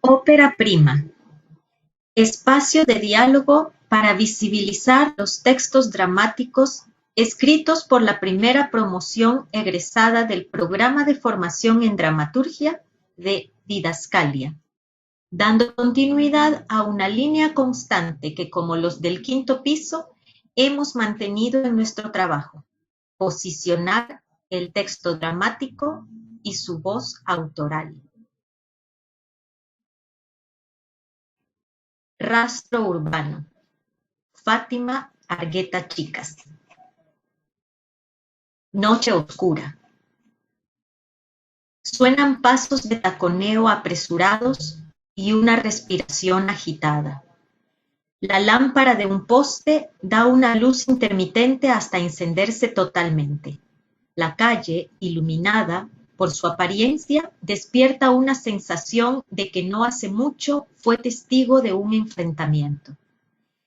Ópera prima: espacio de diálogo para visibilizar los textos dramáticos escritos por la primera promoción egresada del Programa de Formación en Dramaturgia de Didascalia, dando continuidad a una línea constante que, como los del quinto piso, hemos mantenido en nuestro trabajo: posicionar el texto dramático y su voz autoral. Rastro urbano: Fátima Argueta Chicas. Noche oscura. Suenan pasos de taconeo apresurados y una respiración agitada. La lámpara de un poste da una luz intermitente hasta encenderse totalmente. La calle, iluminada, por su apariencia, despierta una sensación de que no hace mucho fue testigo de un enfrentamiento.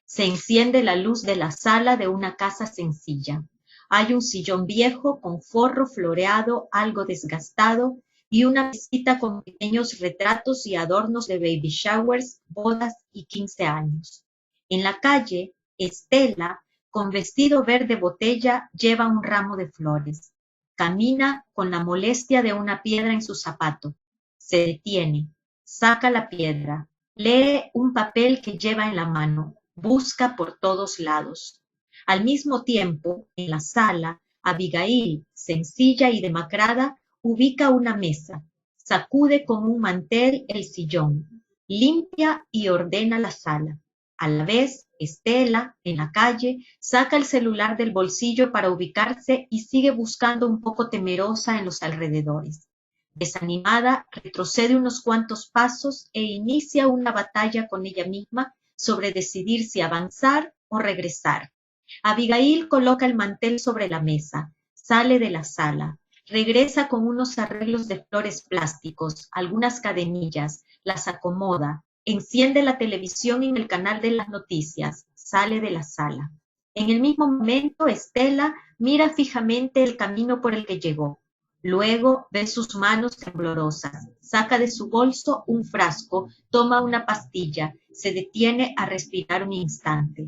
Se enciende la luz de la sala de una casa sencilla. Hay un sillón viejo con forro floreado algo desgastado y una mesita con pequeños retratos y adornos de baby showers, bodas y 15 años. En la calle, Estela, con vestido verde botella, lleva un ramo de flores. Camina con la molestia de una piedra en su zapato. Se detiene, saca la piedra, lee un papel que lleva en la mano, busca por todos lados. Al mismo tiempo, en la sala, Abigail, sencilla y demacrada, ubica una mesa, sacude con un mantel el sillón, limpia y ordena la sala. A la vez, Estela, en la calle, saca el celular del bolsillo para ubicarse y sigue buscando un poco temerosa en los alrededores. Desanimada, retrocede unos cuantos pasos e inicia una batalla con ella misma sobre decidir si avanzar o regresar. Abigail coloca el mantel sobre la mesa, sale de la sala, regresa con unos arreglos de flores plásticos, algunas cadenillas, las acomoda, enciende la televisión en el canal de las noticias, sale de la sala. En el mismo momento, Estela mira fijamente el camino por el que llegó. Luego ve sus manos temblorosas, saca de su bolso un frasco, toma una pastilla, se detiene a respirar un instante.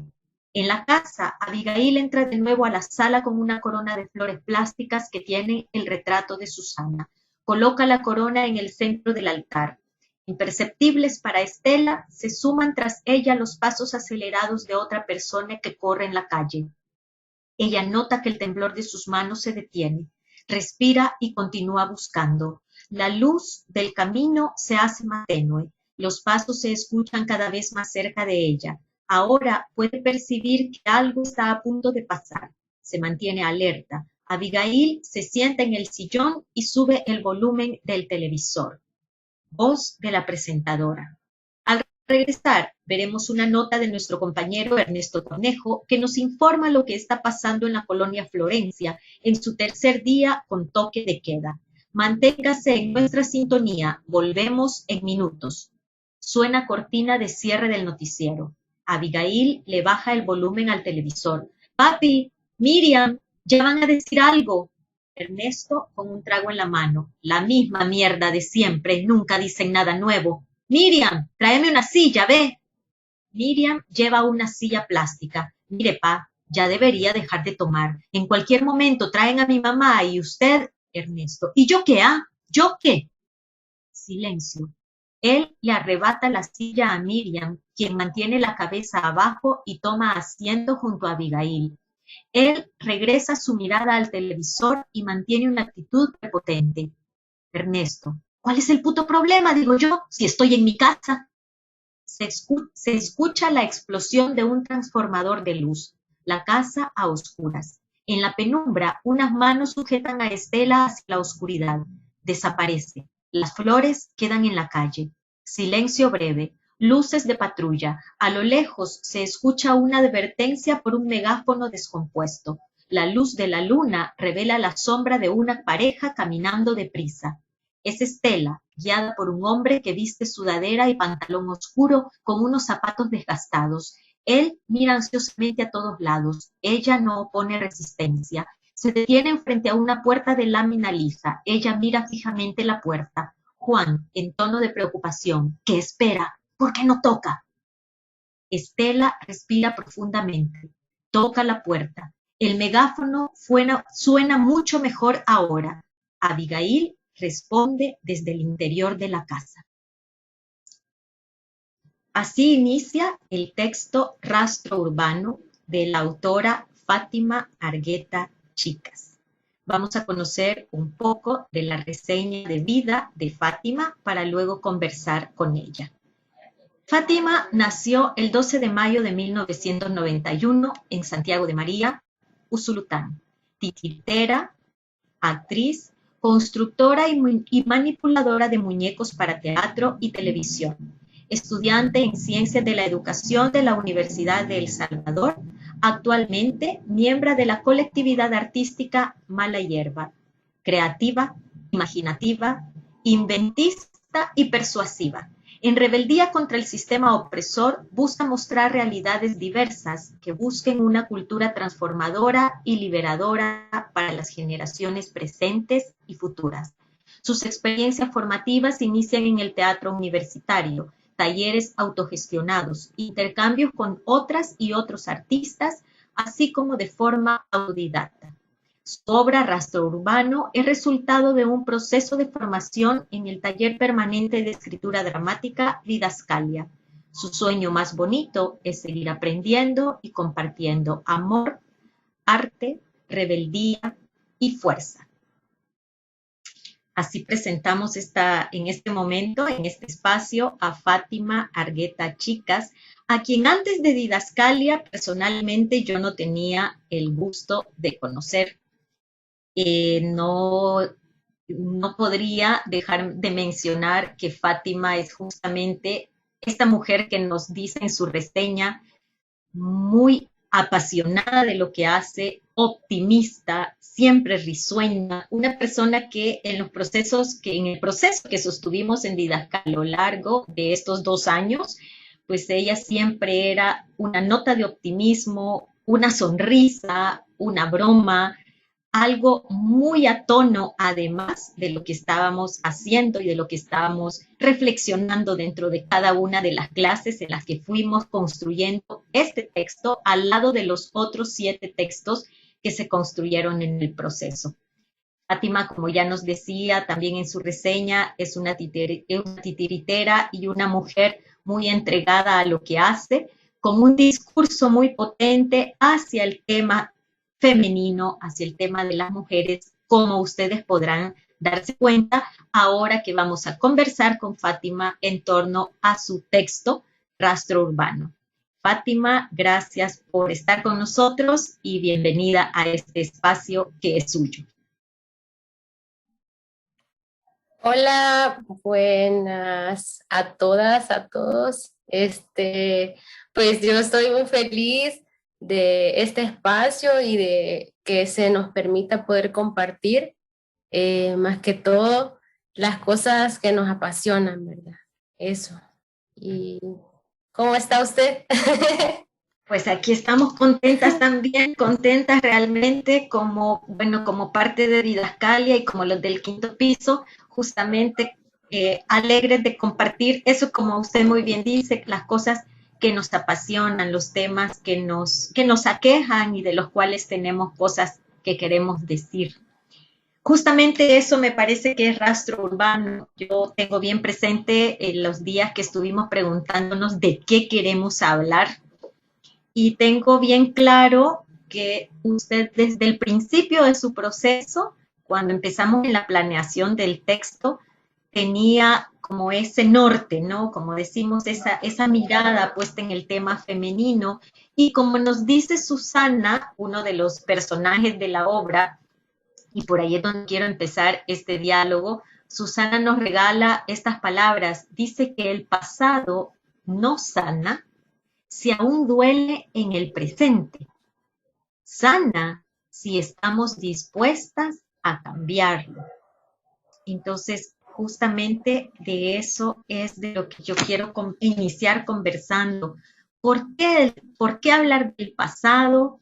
En la casa, Abigail entra de nuevo a la sala con una corona de flores plásticas que tiene el retrato de Susana. Coloca la corona en el centro del altar. Imperceptibles para Estela, se suman tras ella los pasos acelerados de otra persona que corre en la calle. Ella nota que el temblor de sus manos se detiene. Respira y continúa buscando. La luz del camino se hace más tenue. Los pasos se escuchan cada vez más cerca de ella. Ahora puede percibir que algo está a punto de pasar. Se mantiene alerta. Abigail se sienta en el sillón y sube el volumen del televisor. Voz de la presentadora. Al regresar, veremos una nota de nuestro compañero Ernesto Cornejo que nos informa lo que está pasando en la colonia Florencia en su tercer día con toque de queda. Manténgase en nuestra sintonía. Volvemos en minutos. Suena cortina de cierre del noticiero. Abigail le baja el volumen al televisor. Papi, Miriam, ya van a decir algo. Ernesto con un trago en la mano. La misma mierda de siempre, nunca dicen nada nuevo. Miriam, tráeme una silla, ve. Miriam lleva una silla plástica. Mire, pa, ya debería dejar de tomar. En cualquier momento traen a mi mamá y usted, Ernesto. ¿Y yo qué, ah? ¿Yo qué? Silencio. Él le arrebata la silla a Miriam, quien mantiene la cabeza abajo y toma asiento junto a Abigail. Él regresa su mirada al televisor y mantiene una actitud prepotente. Ernesto, ¿cuál es el puto problema? Digo yo, si estoy en mi casa. Se escucha la explosión de un transformador de luz. La casa a oscuras. En la penumbra, unas manos sujetan a Estela hacia la oscuridad. Desaparece. Las flores quedan en la calle. Silencio breve. Luces de patrulla. A lo lejos se escucha una advertencia por un megáfono descompuesto. La luz de la luna revela la sombra de una pareja caminando deprisa. Es Estela, guiada por un hombre que viste sudadera y pantalón oscuro con unos zapatos desgastados. Él mira ansiosamente a todos lados. Ella no opone resistencia. Se detienen frente a una puerta de lámina lisa. Ella mira fijamente la puerta. Juan, en tono de preocupación. ¿Qué espera? ¿Por qué no toca? Estela respira profundamente. Toca la puerta. El megáfono suena mucho mejor ahora. Abigail responde desde el interior de la casa. Así inicia el texto Rastro Urbano de la autora Fátima Argueta Chicas. Vamos a conocer un poco de la reseña de vida de Fátima para luego conversar con ella. Fátima nació el 12 de mayo de 1991 en Santiago de María, Usulután, titiritera, actriz, constructora y manipuladora de muñecos para teatro y televisión, estudiante en Ciencias de la Educación de la Universidad de El Salvador, actualmente miembro de la colectividad artística Mala Hierba, creativa, imaginativa, inventista y persuasiva. En rebeldía contra el sistema opresor, busca mostrar realidades diversas que busquen una cultura transformadora y liberadora para las generaciones presentes y futuras. Sus experiencias formativas inician en el teatro universitario, talleres autogestionados, intercambios con otras y otros artistas, así como de forma autodidacta. Su obra Rastro Urbano es resultado de un proceso de formación en el taller permanente de escritura dramática Didascalia. Su sueño más bonito es seguir aprendiendo y compartiendo amor, arte, rebeldía y fuerza. Así presentamos en este momento, en este espacio, a Fátima Argueta Chicas, a quien antes de Didascalia personalmente yo no tenía el gusto de conocer. No podría dejar de mencionar que Fátima es justamente esta mujer que nos dice en su reseña, muy apasionada de lo que hace, optimista, siempre risueña, una persona que en el proceso que sostuvimos en Didascalia a lo largo de estos 2 años, pues ella siempre era una nota de optimismo, una sonrisa, una broma, algo muy a tono, además de lo que estábamos haciendo y de lo que estábamos reflexionando dentro de cada una de las clases en las que fuimos construyendo este texto al lado de los otros 7 textos que se construyeron en el proceso. Fátima, como ya nos decía también en su reseña, es una titiritera y una mujer muy entregada a lo que hace, con un discurso muy potente hacia el tema femenino, hacia el tema de las mujeres, como ustedes podrán darse cuenta ahora que vamos a conversar con Fátima en torno a su texto Rastro Urbano. Fátima, gracias por estar con nosotros y bienvenida a este espacio que es suyo. Hola, buenas a todas, a todos. Pues yo estoy muy feliz de este espacio y de que se nos permita poder compartir, más que todo, las cosas que nos apasionan, ¿verdad? Eso. ¿Y cómo está usted? Pues aquí estamos contentas también, contentas realmente como parte de Didascalia y como los del quinto piso, justamente alegres de compartir eso, como usted muy bien dice, las cosas que nos apasionan, los temas que nos aquejan y de los cuales tenemos cosas que queremos decir. Justamente eso me parece que es Rastro Urbano. Yo tengo bien presente los días que estuvimos preguntándonos de qué queremos hablar y tengo bien claro que usted desde el principio de su proceso, cuando empezamos en la planeación del texto, tenía como ese norte, ¿no? Como decimos, esa mirada puesta en el tema femenino. Y como nos dice Susana, uno de los personajes de la obra, y por ahí es donde quiero empezar este diálogo, Susana nos regala estas palabras. Dice que el pasado no sana si aún duele en el presente. Sana si estamos dispuestas a cambiarlo. Entonces, justamente de eso es de lo que yo quiero iniciar conversando. ¿Por qué hablar del pasado?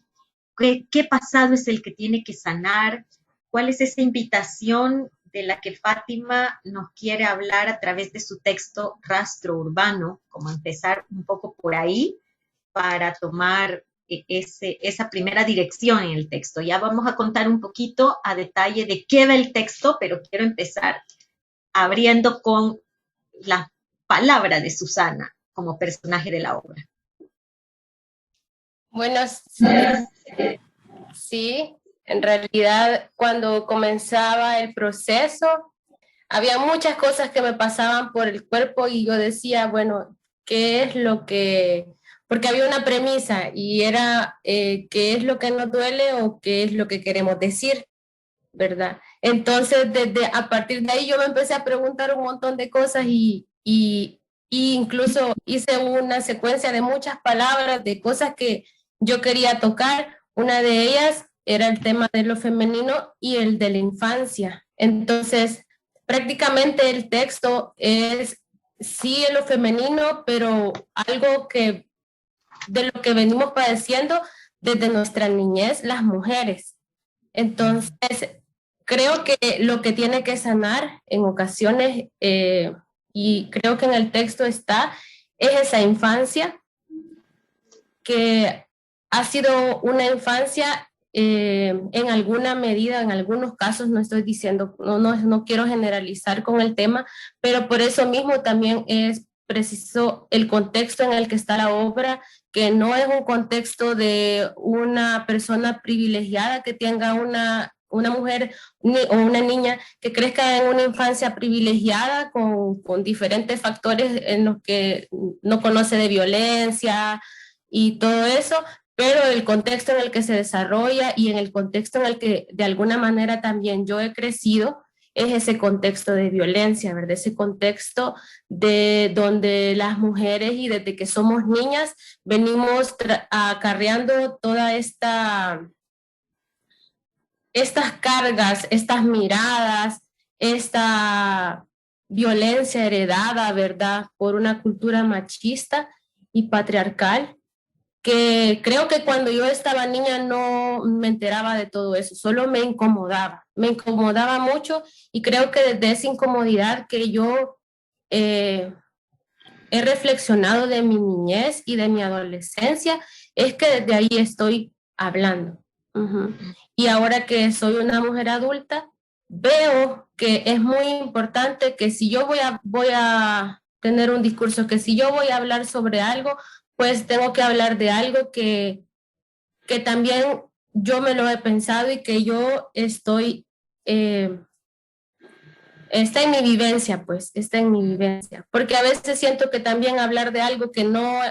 ¿Qué pasado es el que tiene que sanar? ¿Cuál es esa invitación de la que Fátima nos quiere hablar a través de su texto Rastro Urbano, como empezar un poco por ahí para tomar esa primera dirección en el texto. Ya vamos a contar un poquito a detalle de qué va el texto, pero quiero empezar abriendo con la palabra de Susana como personaje de la obra. Bueno, sí, en realidad cuando comenzaba el proceso, había muchas cosas que me pasaban por el cuerpo y yo decía, bueno, ¿qué es lo que...? Porque había una premisa y era qué es lo que nos duele o qué es lo que queremos decir, ¿verdad? Entonces, a partir de ahí yo me empecé a preguntar un montón de cosas y incluso hice una secuencia de muchas palabras, de cosas que yo quería tocar. Una de ellas era el tema de lo femenino y el de la infancia. Entonces, prácticamente el texto es sí en lo femenino, pero algo que de lo que venimos padeciendo desde nuestra niñez, las mujeres. Entonces, creo que lo que tiene que sanar en ocasiones, y creo que en el texto está, es esa infancia que ha sido una infancia en alguna medida, en algunos casos, no estoy diciendo, no quiero generalizar con el tema, pero por eso mismo también es preciso el contexto en el que está la obra, que no es un contexto de una persona privilegiada que tenga una mujer o una niña que crezca en una infancia privilegiada con diferentes factores en los que no conoce de violencia y todo eso, pero el contexto en el que se desarrolla y en el contexto en el que de alguna manera también yo he crecido es ese contexto de violencia, ¿verdad? Ese contexto de donde las mujeres y desde que somos niñas venimos acarreando toda estas cargas, estas miradas, esta violencia heredada, ¿verdad? Por una cultura machista y patriarcal, que creo que cuando yo estaba niña no me enteraba de todo eso, solo me incomodaba mucho y creo que desde esa incomodidad que yo he reflexionado de mi niñez y de mi adolescencia, es que desde ahí estoy hablando. Y ahora que soy una mujer adulta, veo que es muy importante que si yo voy a tener un discurso, que si yo voy a hablar sobre algo, pues tengo que hablar de algo que también yo me lo he pensado y que yo estoy, está en mi vivencia, pues, está en mi vivencia. Porque a veces siento que también hablar de algo que no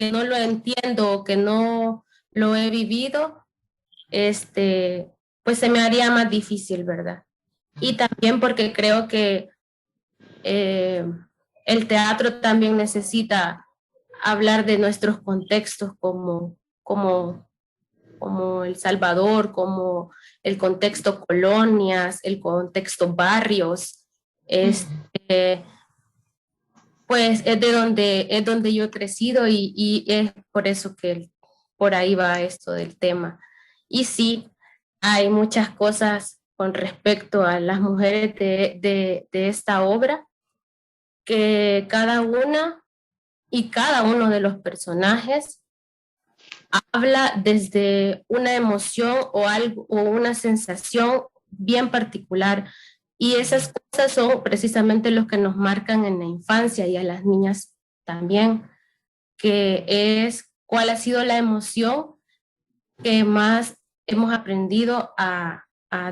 lo entiendo, que no lo he vivido, pues se me haría más difícil, ¿verdad? Y también porque creo que el teatro también necesita hablar de nuestros contextos como El Salvador, como el contexto colonias, el contexto barrios, pues es donde yo he crecido y es por eso que por ahí va esto del tema. Y sí, hay muchas cosas con respecto a las mujeres de esta obra, que cada una y cada uno de los personajes habla desde una emoción o algo o una sensación bien particular, y esas cosas son precisamente los que nos marcan en la infancia y a las niñas también, que es cuál ha sido la emoción que más hemos aprendido a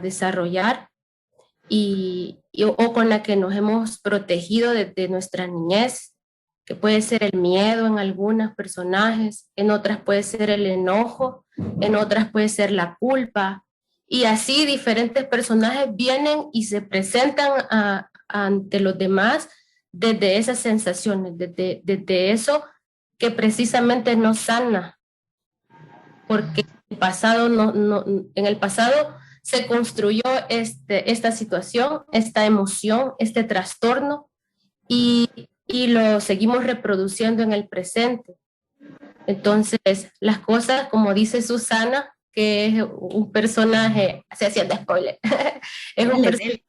desarrollar o con la que nos hemos protegido desde nuestra niñez, que puede ser el miedo en algunos personajes, en otras puede ser el enojo, en otras puede ser la culpa, y así diferentes personajes vienen y se presentan ante los demás desde esas sensaciones, desde eso que precisamente nos sana, porque el pasado en el pasado se construyó esta situación, esta emoción, este trastorno, y lo seguimos reproduciendo en el presente. Entonces, las cosas, como dice Susana, que es un personaje, se haciendo spoiler, es un personaje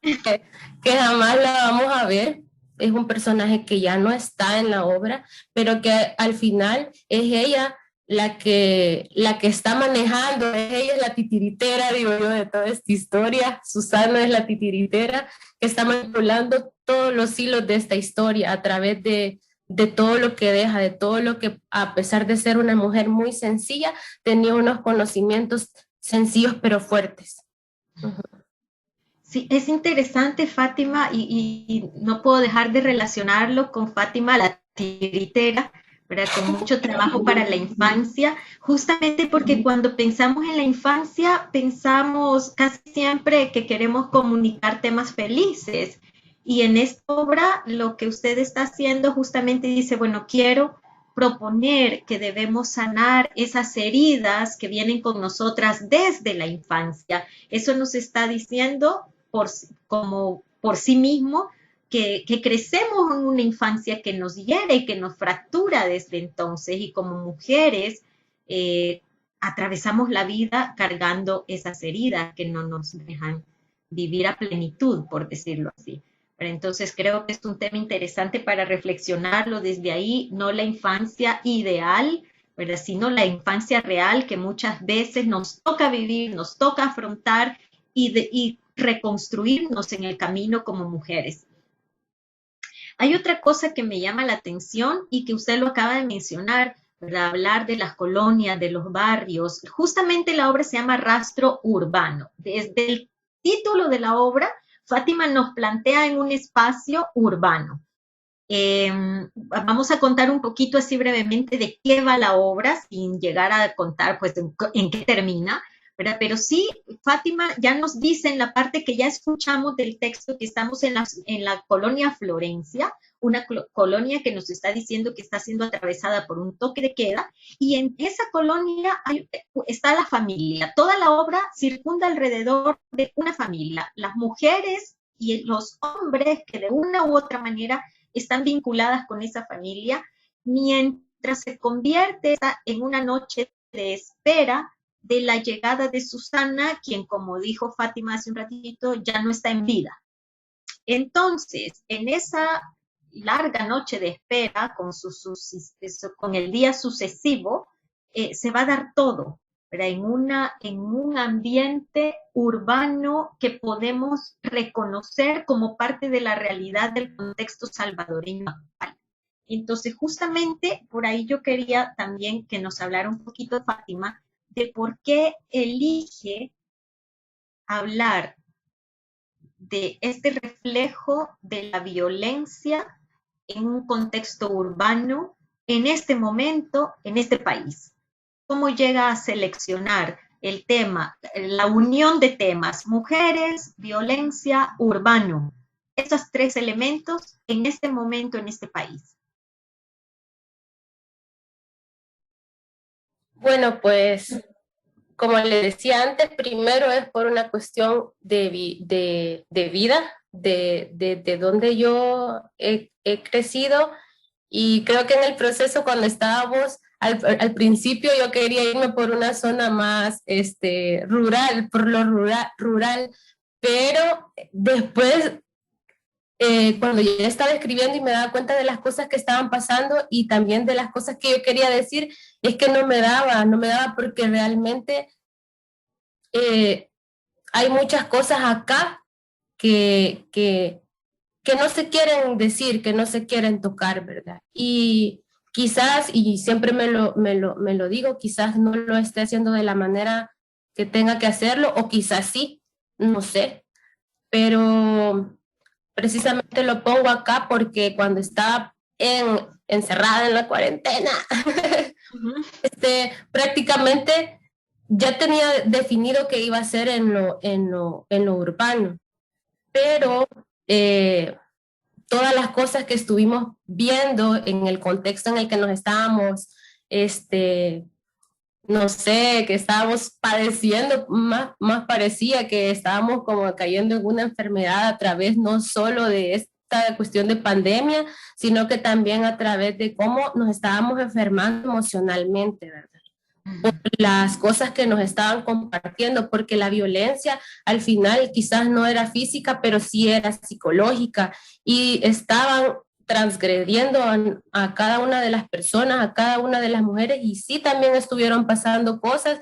que jamás la vamos a ver, es un personaje que ya no está en la obra, pero que al final es ella la que está manejando, es ella es la titiritera, digo yo, de toda esta historia. Susana es la titiritera que está manipulando todos los hilos de esta historia a través de todo lo que deja, de todo lo que, a pesar de ser una mujer muy sencilla, tenía unos conocimientos sencillos pero fuertes. Sí, es interesante, Fátima, y no puedo dejar de relacionarlo con Fátima, la tiritera, ¿verdad? Con mucho trabajo para la infancia, justamente porque cuando pensamos en la infancia, pensamos casi siempre que queremos comunicar temas felices. Y en esta obra, lo que usted está haciendo justamente dice, bueno, quiero proponer que debemos sanar esas heridas que vienen con nosotras desde la infancia. Eso nos está diciendo como por sí mismo que crecemos en una infancia que nos hiere y que nos fractura desde entonces, y como mujeres atravesamos la vida cargando esas heridas que no nos dejan vivir a plenitud, por decirlo así. Pero entonces creo que es un tema interesante para reflexionarlo desde ahí, no la infancia ideal, ¿verdad? Sino la infancia real que muchas veces nos toca vivir, nos toca afrontar y reconstruirnos en el camino como mujeres. Hay otra cosa que me llama la atención y que usted lo acaba de mencionar, ¿verdad? Hablar de las colonias, de los barrios. Justamente la obra se llama Rastro Urbano. Desde el título de la obra, Fátima nos plantea en un espacio urbano. Vamos a contar un poquito así brevemente de qué va la obra, sin llegar a contar pues en qué termina, ¿verdad? Pero sí, Fátima ya nos dice en la parte que ya escuchamos del texto que estamos en la colonia Florencia, una colonia que nos está diciendo que está siendo atravesada por un toque de queda, y en esa colonia está la familia. Toda la obra circunda alrededor de una familia, las mujeres y los hombres que de una u otra manera están vinculadas con esa familia, mientras se convierte en una noche de espera de la llegada de Susana, quien, como dijo Fátima hace un ratito, ya no está en vida. Entonces, en esa larga noche de espera, con el día sucesivo, se va a dar todo, ¿verdad? En un ambiente urbano que podemos reconocer como parte de la realidad del contexto salvadoreño actual. Entonces, justamente por ahí yo quería también que nos hablara un poquito, Fátima, de por qué elige hablar de este reflejo de la violencia en un contexto urbano en este momento, en este país. ¿Cómo llega a seleccionar el tema, la unión de temas, mujeres, violencia, urbano? Estos tres elementos en este momento, en este país. Bueno, pues como le decía antes, primero es por una cuestión de vida, de donde yo he crecido, y creo que en el proceso cuando estábamos, al principio yo quería irme por una zona más rural, por lo rural, pero después cuando yo estaba escribiendo y me daba cuenta de las cosas que estaban pasando y también de las cosas que yo quería decir, es que no me daba porque realmente hay muchas cosas acá que no se quieren decir, que no se quieren tocar, ¿verdad? Y quizás, y siempre me lo digo, quizás no lo esté haciendo de la manera que tenga que hacerlo, o quizás sí, no sé, pero precisamente lo pongo acá porque cuando estaba encerrada en la cuarentena, prácticamente ya tenía definido que iba a ser en lo urbano, pero todas las cosas que estuvimos viendo en el contexto en el que nos estábamos, no sé, que estábamos padeciendo, más parecía que estábamos como cayendo en una enfermedad a través no solo de esta cuestión de pandemia, sino que también a través de cómo nos estábamos enfermando emocionalmente, ¿verdad? las cosas que nos estaban compartiendo, porque la violencia al final quizás no era física, pero sí era psicológica y estaban transgrediendo a cada una de las personas, a cada una de las mujeres y sí también estuvieron pasando cosas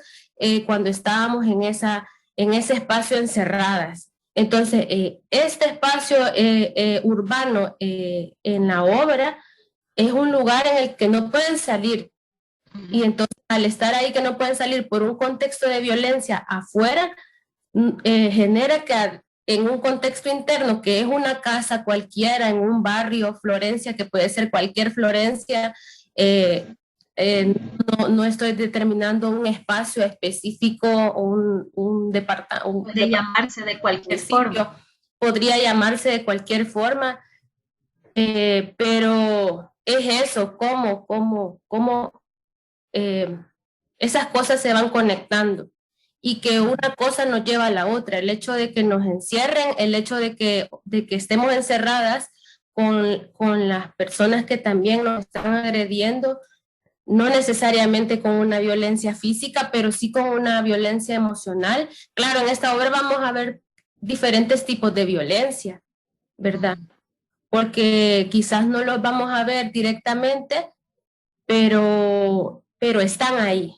cuando estábamos en ese espacio encerradas. Entonces, este espacio urbano en la obra es un lugar en el que no pueden salir y entonces al estar ahí que no pueden salir por un contexto de violencia afuera, genera que en un contexto interno, que es una casa cualquiera, en un barrio, Florencia, que puede ser cualquier Florencia, eh, no estoy determinando un espacio específico o un departamento. Puede llamarse de cualquier forma. Podría llamarse de cualquier forma, pero es eso, cómo esas cosas se van conectando y que una cosa nos lleva a la otra. El hecho de que nos encierren, el hecho de que estemos encerradas con las personas que también nos están agrediendo, no necesariamente con una violencia física, pero sí con una violencia emocional. Claro, en esta obra vamos a ver diferentes tipos de violencia, ¿verdad? Porque quizás no los vamos a ver directamente, pero están ahí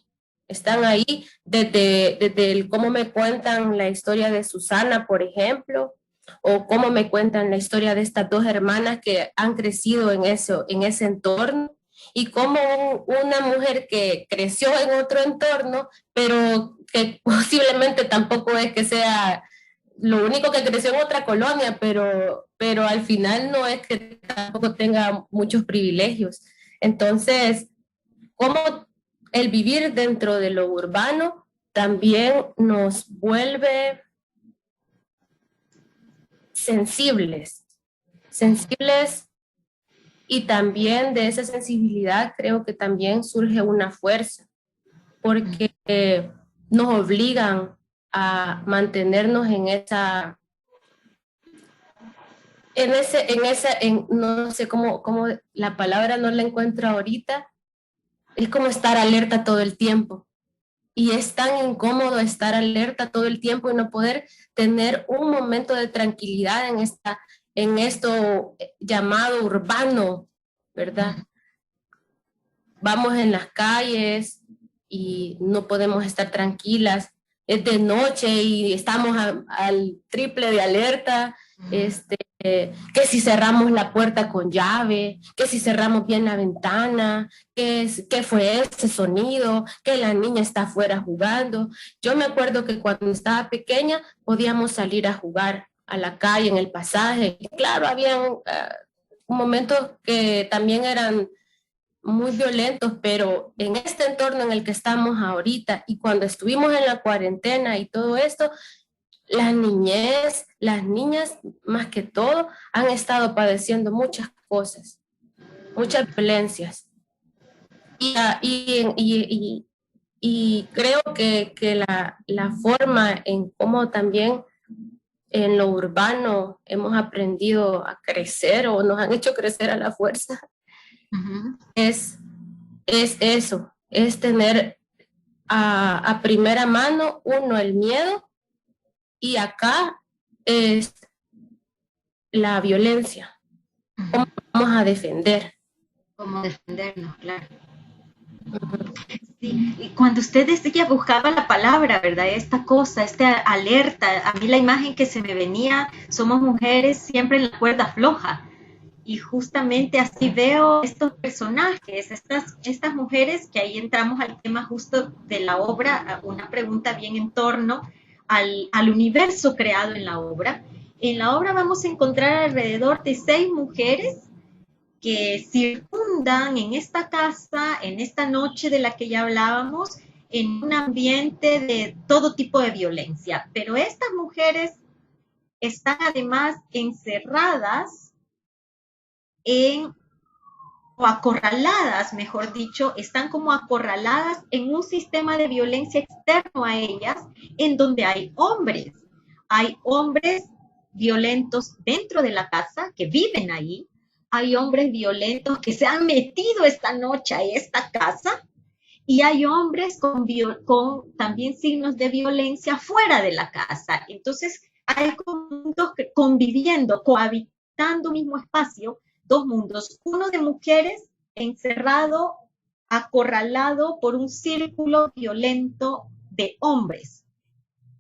desde el cómo me cuentan la historia de Susana, por ejemplo, o cómo me cuentan la historia de estas dos hermanas que han crecido en ese entorno, y cómo una mujer que creció en otro entorno, pero que posiblemente tampoco es que sea lo único que creció en otra colonia, pero al final no es que tampoco tenga muchos privilegios. Entonces, cómo el vivir dentro de lo urbano también nos vuelve sensibles y también de esa sensibilidad creo que también surge una fuerza, porque nos obligan a mantenernos no sé cómo la palabra no la encuentro ahorita, es como estar alerta todo el tiempo. Y es tan incómodo estar alerta todo el tiempo y no poder tener un momento de tranquilidad en esto llamado urbano, ¿verdad? Vamos en las calles y no podemos estar tranquilas. Es de noche y estamos al triple de alerta. Que si cerramos la puerta con llave, que si cerramos bien la ventana, qué fue ese sonido, que la niña está afuera jugando. Yo me acuerdo que cuando estaba pequeña podíamos salir a jugar a la calle, en el pasaje. Claro, habían momentos que también eran muy violentos, pero en este entorno en el que estamos ahorita y cuando estuvimos en la cuarentena y todo esto, las niñas más que todo han estado padeciendo muchas cosas, muchas violencias. Y creo que la forma en cómo también en lo urbano hemos aprendido a crecer o nos han hecho crecer a la fuerza, es eso, es tener a primera mano, uno, el miedo, y acá es la violencia. ¿Cómo vamos a defender? ¿Cómo defendernos? Claro. Sí, y cuando usted decía, buscaba la palabra, ¿verdad? Esta cosa, esta alerta, a mí la imagen que se me venía, somos mujeres siempre en la cuerda floja. Y justamente así veo estos personajes, estas mujeres, que ahí entramos al tema justo de la obra, una pregunta bien en torno al universo creado en la obra. En la obra vamos a encontrar alrededor de 6 mujeres que circundan en esta casa, en esta noche de la que ya hablábamos, en un ambiente de todo tipo de violencia. Pero estas mujeres están además encerradas o acorraladas, mejor dicho, están como acorraladas en un sistema de violencia externo a ellas, en donde hay hombres. Hay hombres violentos dentro de la casa que viven ahí. Hay hombres violentos que se han metido esta noche a esta casa y hay hombres con también signos de violencia fuera de la casa. Entonces, hay conjuntos que conviviendo, cohabitando mismo espacio, dos mundos, uno de mujeres encerrado, acorralado por un círculo violento de hombres.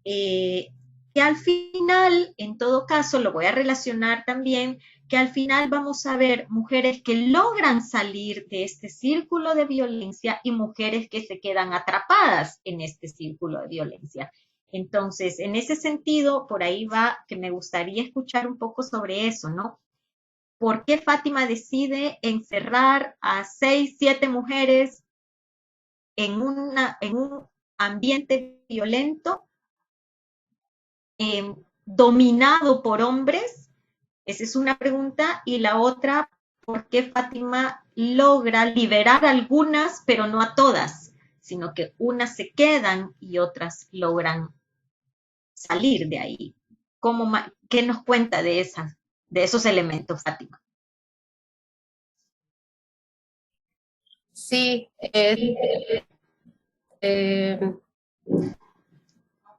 Que al final, en todo caso, lo voy a relacionar también, que al final vamos a ver mujeres que logran salir de este círculo de violencia y mujeres que se quedan atrapadas en este círculo de violencia. Entonces, en ese sentido, por ahí va que me gustaría escuchar un poco sobre eso, ¿no? ¿Por qué Fátima decide encerrar a 6, 7 mujeres en un ambiente violento, dominado por hombres? Esa es una pregunta. Y la otra, ¿por qué Fátima logra liberar a algunas, pero no a todas? Sino que unas se quedan y otras logran salir de ahí. ¿Qué nos cuenta de esos elementos, Fátima? Sí,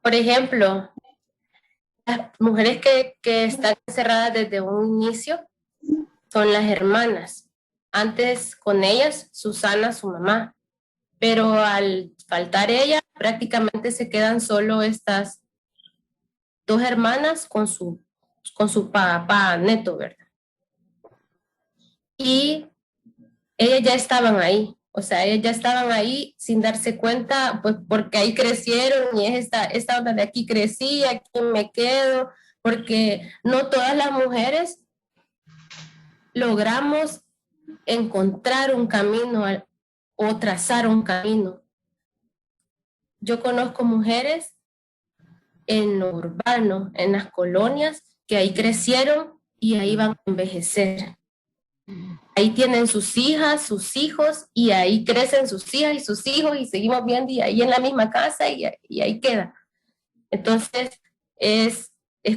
por ejemplo, las mujeres que están encerradas desde un inicio son las hermanas. Antes con ellas, Susana, su mamá, pero al faltar ella, prácticamente se quedan solo estas dos hermanas con su papá neto, ¿verdad? Y ellas ya estaban ahí, o sea, ellas ya estaban ahí sin darse cuenta, pues porque ahí crecieron y es esta onda de aquí crecí, aquí me quedo, porque no todas las mujeres logramos encontrar un camino o trazar un camino. Yo conozco mujeres en lo urbano, en las colonias, que ahí crecieron y ahí van a envejecer. Ahí tienen sus hijas, sus hijos, y ahí crecen sus hijas y sus hijos, y seguimos viendo, y ahí en la misma casa, y ahí queda. Entonces, es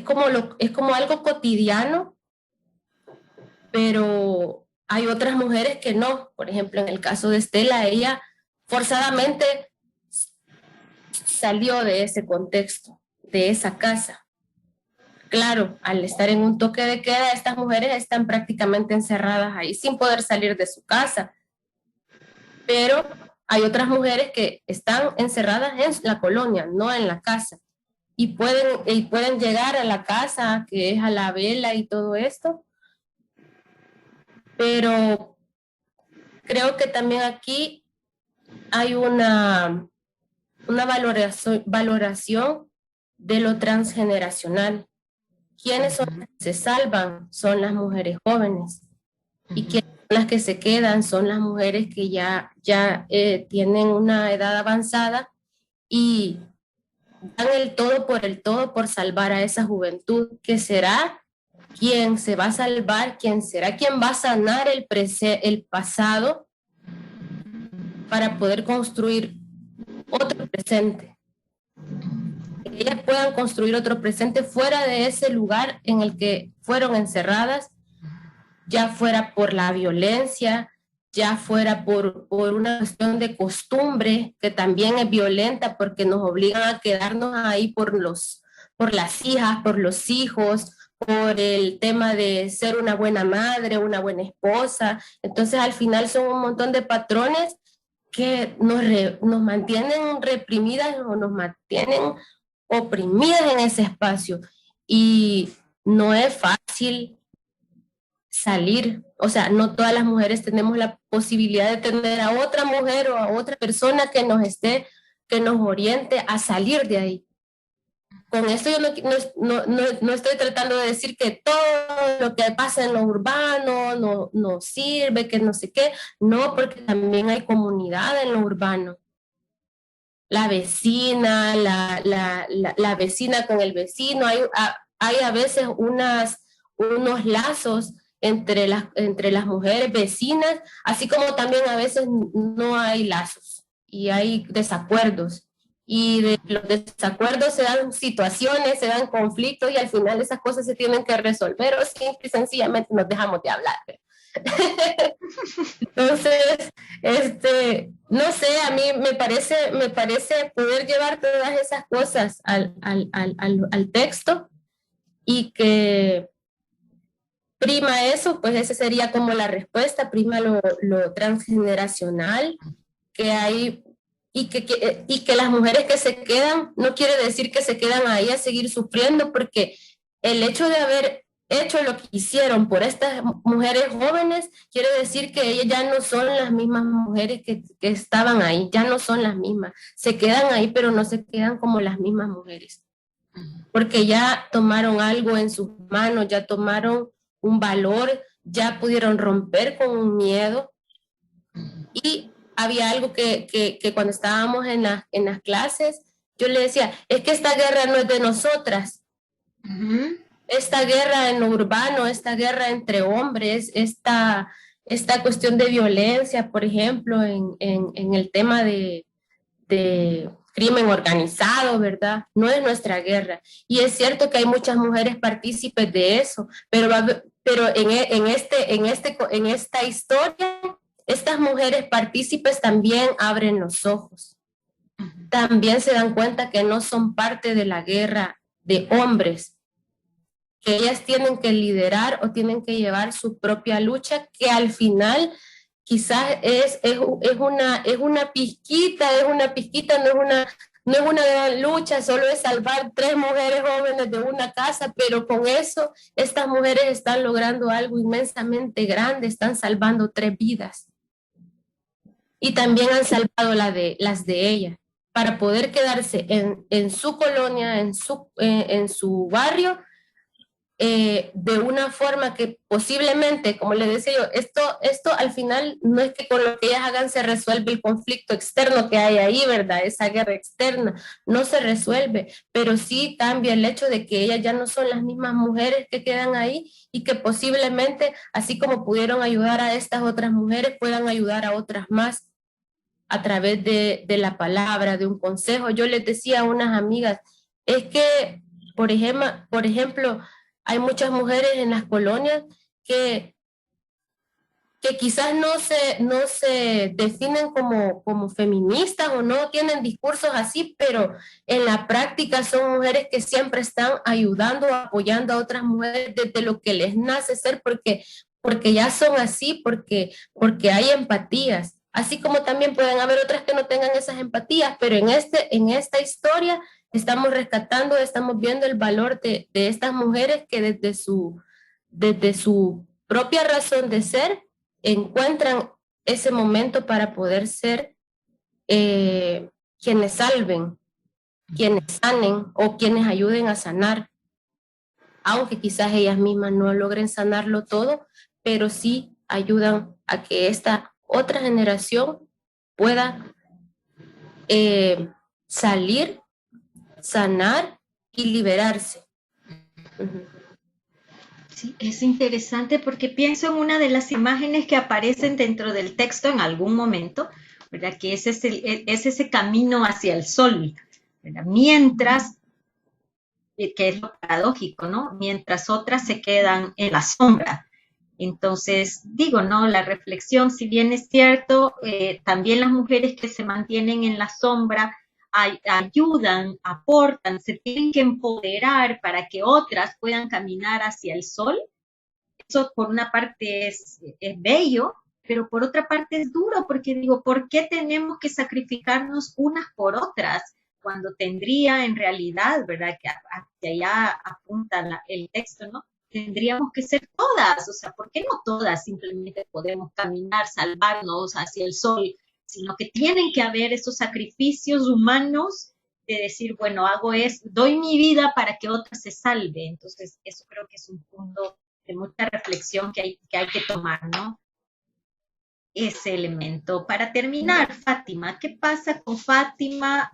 como algo cotidiano, pero hay otras mujeres que no. Por ejemplo, en el caso de Estela, ella forzadamente salió de ese contexto, de esa casa. Claro, al estar en un toque de queda, estas mujeres están prácticamente encerradas ahí sin poder salir de su casa. Pero hay otras mujeres que están encerradas en la colonia, no en la casa. Y pueden llegar a la casa, que es a la vela y todo esto. Pero creo que también aquí hay una valoración de lo transgeneracional. ¿Quiénes son las que se salvan? Son las mujeres jóvenes. ¿Y quiénes son las que se quedan? Son las mujeres que ya tienen una edad avanzada y dan el todo por salvar a esa juventud, que será quien se va a salvar, quien será quien va a sanar el pasado para poder construir otro presente. Que ellas puedan construir otro presente fuera de ese lugar en el que fueron encerradas, ya fuera por la violencia, ya fuera por una cuestión de costumbre, que también es violenta porque nos obligan a quedarnos ahí por las hijas, por los hijos, por el tema de ser una buena madre, una buena esposa. Entonces al final son un montón de patrones que nos mantienen reprimidas o nos mantienen oprimidas en ese espacio. Y no es fácil salir, o sea, no todas las mujeres tenemos la posibilidad de tener a otra mujer o a otra persona que nos oriente a salir de ahí. Con esto yo no estoy tratando de decir que todo lo que pasa en lo urbano no sirve, que no sé qué, no, porque también hay comunidad en lo urbano. La vecina, la vecina con el vecino, hay a veces unos lazos entre las mujeres vecinas, así como también a veces no hay lazos y hay desacuerdos. Y de los desacuerdos se dan situaciones, se dan conflictos y al final esas cosas se tienen que resolver o simple y sencillamente nos dejamos de hablar. Entonces, no sé, a mí me parece poder llevar todas esas cosas al texto y que prima eso, pues esa sería como la respuesta, prima lo transgeneracional que hay y que las mujeres que se quedan, no quiere decir que se quedan ahí a seguir sufriendo, porque el hecho de haber hecho lo que hicieron por estas mujeres jóvenes, quiere decir que ellas ya no son las mismas mujeres que estaban ahí, ya no son las mismas, se quedan ahí, pero no se quedan como las mismas mujeres, porque ya tomaron algo en sus manos, ya tomaron un valor, ya pudieron romper con un miedo y había algo que cuando estábamos en las clases, yo le decía, es que esta guerra no es de nosotras, esta guerra en lo urbano, esta guerra entre hombres, esta cuestión de violencia, por ejemplo, en el tema de crimen organizado, ¿verdad? No es nuestra guerra. Y es cierto que hay muchas mujeres partícipes de eso, pero en esta historia, estas mujeres partícipes también abren los ojos. También se dan cuenta que no son parte de la guerra de hombres, que ellas tienen que liderar o tienen que llevar su propia lucha, que al final quizás es una pizquita, no es una gran lucha, solo es salvar 3 mujeres jóvenes de una casa, pero con eso estas mujeres están logrando algo inmensamente grande, están salvando 3 vidas. Y también han salvado las de ellas, para poder quedarse en su colonia, en su barrio, de una forma que posiblemente, como le decía yo, esto al final no es que con lo que ellas hagan se resuelve el conflicto externo que hay ahí, ¿verdad? Esa guerra externa no se resuelve, pero sí cambia el hecho de que ellas ya no son las mismas mujeres que quedan ahí y que posiblemente, así como pudieron ayudar a estas otras mujeres, puedan ayudar a otras más a través de la palabra, de un consejo. Yo les decía a unas amigas, es que, por ejemplo, hay muchas mujeres en las colonias que, que quizás no se definen como feministas o no tienen discursos así, pero en la práctica son mujeres que siempre están ayudando, apoyando a otras mujeres desde lo que les nace ser, porque ya son así, porque hay empatías. Así como también pueden haber otras que no tengan esas empatías, pero en esta historia estamos rescatando, estamos viendo el valor de estas mujeres que desde su propia razón de ser encuentran ese momento para poder ser quienes salven, quienes sanen o quienes ayuden a sanar, aunque quizás ellas mismas no logren sanarlo todo, pero sí ayudan a que esta otra generación pueda salir, sanar y liberarse. Sí, es interesante porque pienso en una de las imágenes que aparecen dentro del texto en algún momento, ¿verdad? Que es ese camino hacia el sol, ¿verdad? Mientras, que es lo paradójico, ¿no? Mientras otras se quedan en la sombra. Entonces, digo, ¿no? La reflexión, si bien es cierto, también las mujeres que se mantienen en la sombra ayudan, aportan, se tienen que empoderar para que otras puedan caminar hacia el sol. Eso por una parte es bello, pero por otra parte es duro, porque digo, ¿por qué tenemos que sacrificarnos unas por otras? Cuando tendría en realidad, ¿verdad? Que hacia allá apunta el texto, ¿no? Tendríamos que ser todas, o sea, ¿por qué no todas simplemente podemos caminar, salvarnos hacia el sol? Sino que tienen que haber esos sacrificios humanos de decir, bueno, doy mi vida para que otra se salve. Entonces, eso creo que es un punto de mucha reflexión que hay que tomar, ¿no? Ese elemento. Para terminar, Fátima, ¿qué pasa con Fátima?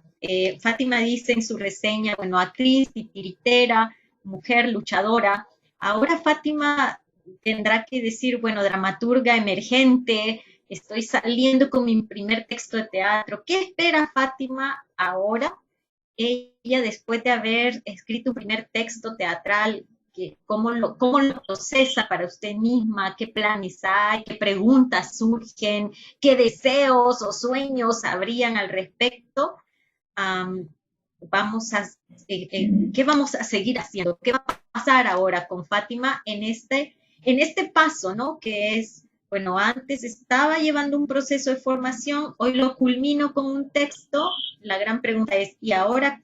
Fátima dice en su reseña, bueno, actriz, titiritera, mujer luchadora. Ahora Fátima tendrá que decir, bueno, dramaturga emergente, estoy saliendo con mi primer texto de teatro. ¿Qué espera Fátima ahora? Ella, después de haber escrito un primer texto teatral cómo lo procesa para usted misma, qué planes hay, qué preguntas surgen, qué deseos o sueños habrían al respecto. Um, vamos a, ¿Qué vamos a seguir haciendo? ¿Qué va a pasar ahora con Fátima en este paso, ¿no? Que es, bueno, antes estaba llevando un proceso de formación, hoy lo culmino con un texto. La gran pregunta es, ¿y ahora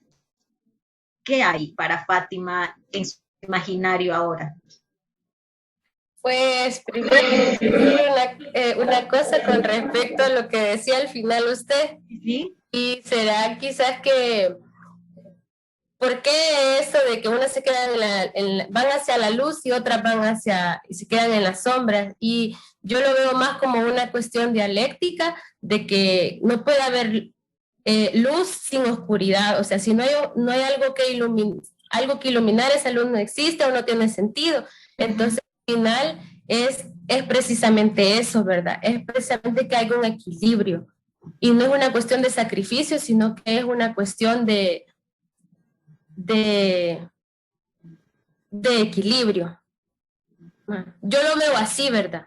qué hay para Fátima en su imaginario ahora? Pues primero una cosa con respecto a lo que decía al final usted. ¿Sí? Y será quizás que, ¿por qué eso de que unas se quedan van hacia la luz y otras y se quedan en las sombras? Y yo lo veo más como una cuestión dialéctica de que no puede haber luz sin oscuridad. O sea, si no hay algo que iluminar, esa luz no existe o no tiene sentido. Entonces, al final es precisamente eso, ¿verdad? Es precisamente que hay un equilibrio. Y no es una cuestión de sacrificio, sino que es una cuestión de equilibrio. Yo lo veo así, ¿verdad?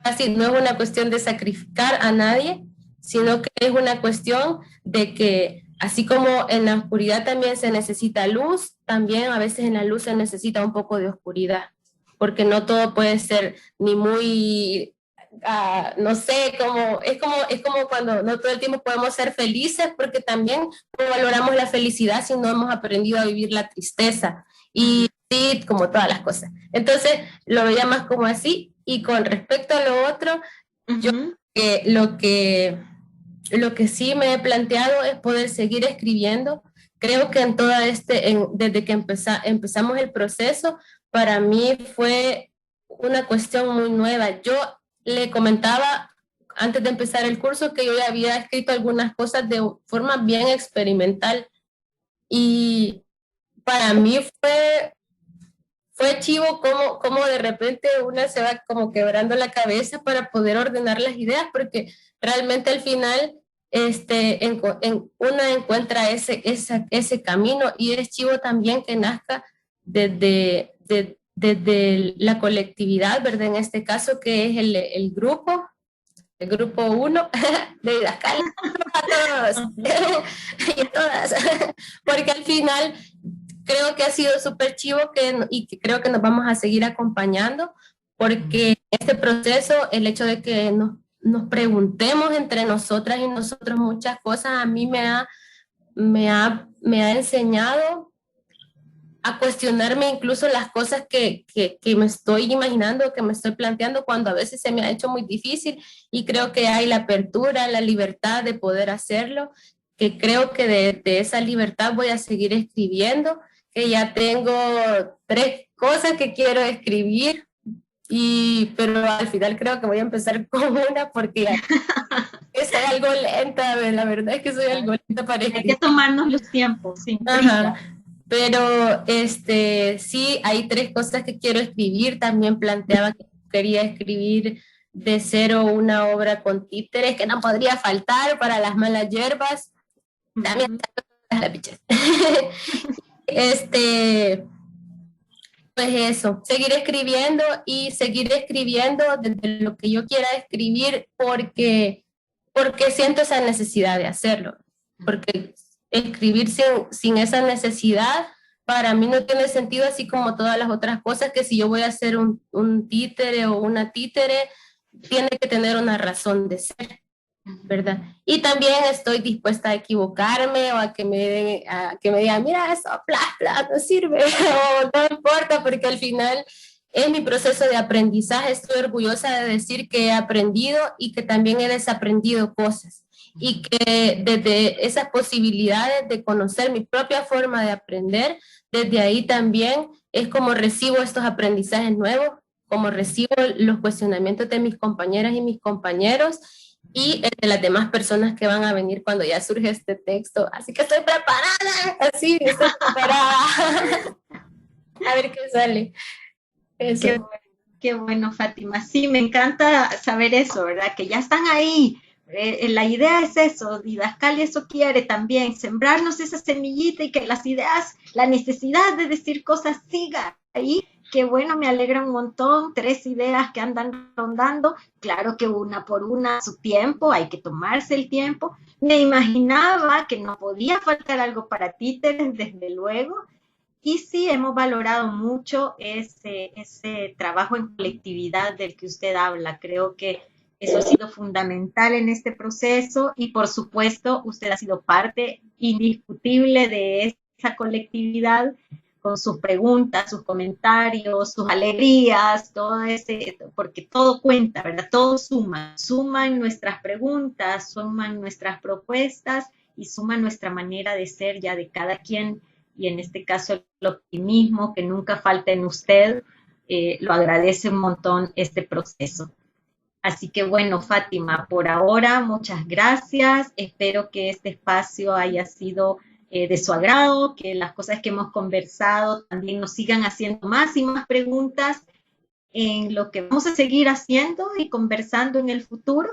Así, no es una cuestión de sacrificar a nadie, sino que es una cuestión de que, así como en la oscuridad también se necesita luz, también a veces en la luz se necesita un poco de oscuridad, porque no todo puede ser ni muy... no sé, es como cuando no todo el tiempo podemos ser felices, porque también no valoramos la felicidad si no hemos aprendido a vivir la tristeza, y sí, como todas las cosas. Entonces, lo veía más como así. Y con respecto a lo otro, yo lo que sí me he planteado es poder seguir escribiendo. Creo que desde que empezamos el proceso, para mí fue una cuestión muy nueva. Yo le comentaba antes de empezar el curso que yo ya había escrito algunas cosas de forma bien experimental, y para mí fue chivo como de repente una se va como quebrando la cabeza para poder ordenar las ideas, porque realmente al final una encuentra ese camino, y es chivo también que nazca desde la colectividad, ¿verdad? En este caso, que es el grupo 1 de Didascal, a todos y a todas, porque al final creo que ha sido súper chivo y que creo que nos vamos a seguir acompañando, porque este proceso, el hecho de que nos preguntemos entre nosotras y nosotros muchas cosas, a mí me ha enseñado a cuestionarme incluso las cosas que me estoy imaginando, que me estoy planteando, cuando a veces se me ha hecho muy difícil, y creo que hay la apertura, la libertad de poder hacerlo, que creo que de esa libertad voy a seguir escribiendo, que ya tengo 3 cosas que quiero escribir, pero al final creo que voy a empezar con una, porque soy algo lenta, la verdad es que soy algo lenta para escribir. Hay que tomarnos los tiempos, sin prisa. Pero sí, hay 3 cosas que quiero escribir. También planteaba que quería escribir de cero una obra con títeres, que no podría faltar para las malas hierbas. También la piches. Pues eso, seguir escribiendo desde lo que yo quiera escribir, porque siento esa necesidad de hacerlo, porque escribir sin esa necesidad para mí no tiene sentido, así como todas las otras cosas, que si yo voy a hacer un títere o una títere, tiene que tener una razón de ser, ¿verdad? Y también estoy dispuesta a equivocarme, o a que me digan, mira, eso, no sirve, o no importa, porque al final es mi proceso de aprendizaje. Estoy orgullosa de decir que he aprendido y que también he desaprendido cosas, y que desde esas posibilidades de conocer mi propia forma de aprender, desde ahí también es como recibo estos aprendizajes nuevos, como recibo los cuestionamientos de mis compañeras y mis compañeros, y de las demás personas que van a venir cuando ya surge este texto. Así que estoy preparada, estoy preparada. A ver qué sale. Qué bueno, Fátima. Sí, me encanta saber eso, ¿verdad? Que ya están ahí, la idea es eso, Didascalia eso quiere también, sembrarnos esa semillita y que las ideas, la necesidad de decir cosas siga ahí, que bueno, me alegra un montón, 3 ideas que andan rondando, claro que una por una, su tiempo, hay que tomarse el tiempo. Me imaginaba que no podía faltar algo para títeres, desde luego, y sí, hemos valorado mucho ese trabajo en colectividad del que usted habla. Creo que eso ha sido fundamental en este proceso y por supuesto usted ha sido parte indiscutible de esa colectividad con sus preguntas, sus comentarios, sus alegrías, todo ese, porque todo cuenta, ¿verdad? Todo suma, suman nuestras preguntas, suman nuestras propuestas y suma nuestra manera de ser ya de cada quien y en este caso el optimismo que nunca falta en usted, lo agradece un montón este proceso. Así que bueno, Fátima, por ahora muchas gracias. Espero que este espacio haya sido de su agrado, que las cosas que hemos conversado también nos sigan haciendo más y más preguntas en lo que vamos a seguir haciendo y conversando en el futuro.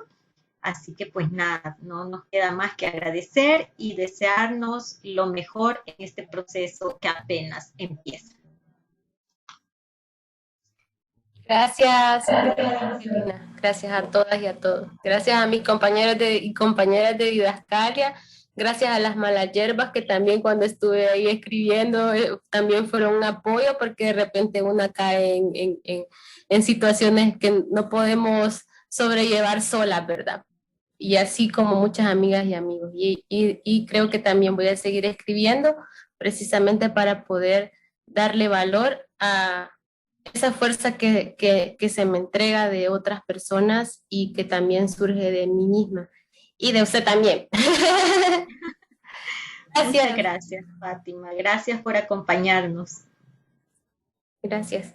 Así que pues nada, no nos queda más que agradecer y desearnos lo mejor en este proceso que apenas empieza. Gracias, Angelina. Gracias a todas y a todos. Gracias a mis compañeros y compañeras de Didascalia. Gracias a las malas hierbas que también cuando estuve ahí escribiendo también fueron un apoyo porque de repente una cae en situaciones que no podemos sobrellevar sola, ¿verdad? Y así como muchas amigas y amigos. Y creo que también voy a seguir escribiendo precisamente para poder darle valor a esa fuerza que se me entrega de otras personas y que también surge de mí misma. Y de usted también. Muchas gracias, Fátima. Gracias por acompañarnos. Gracias.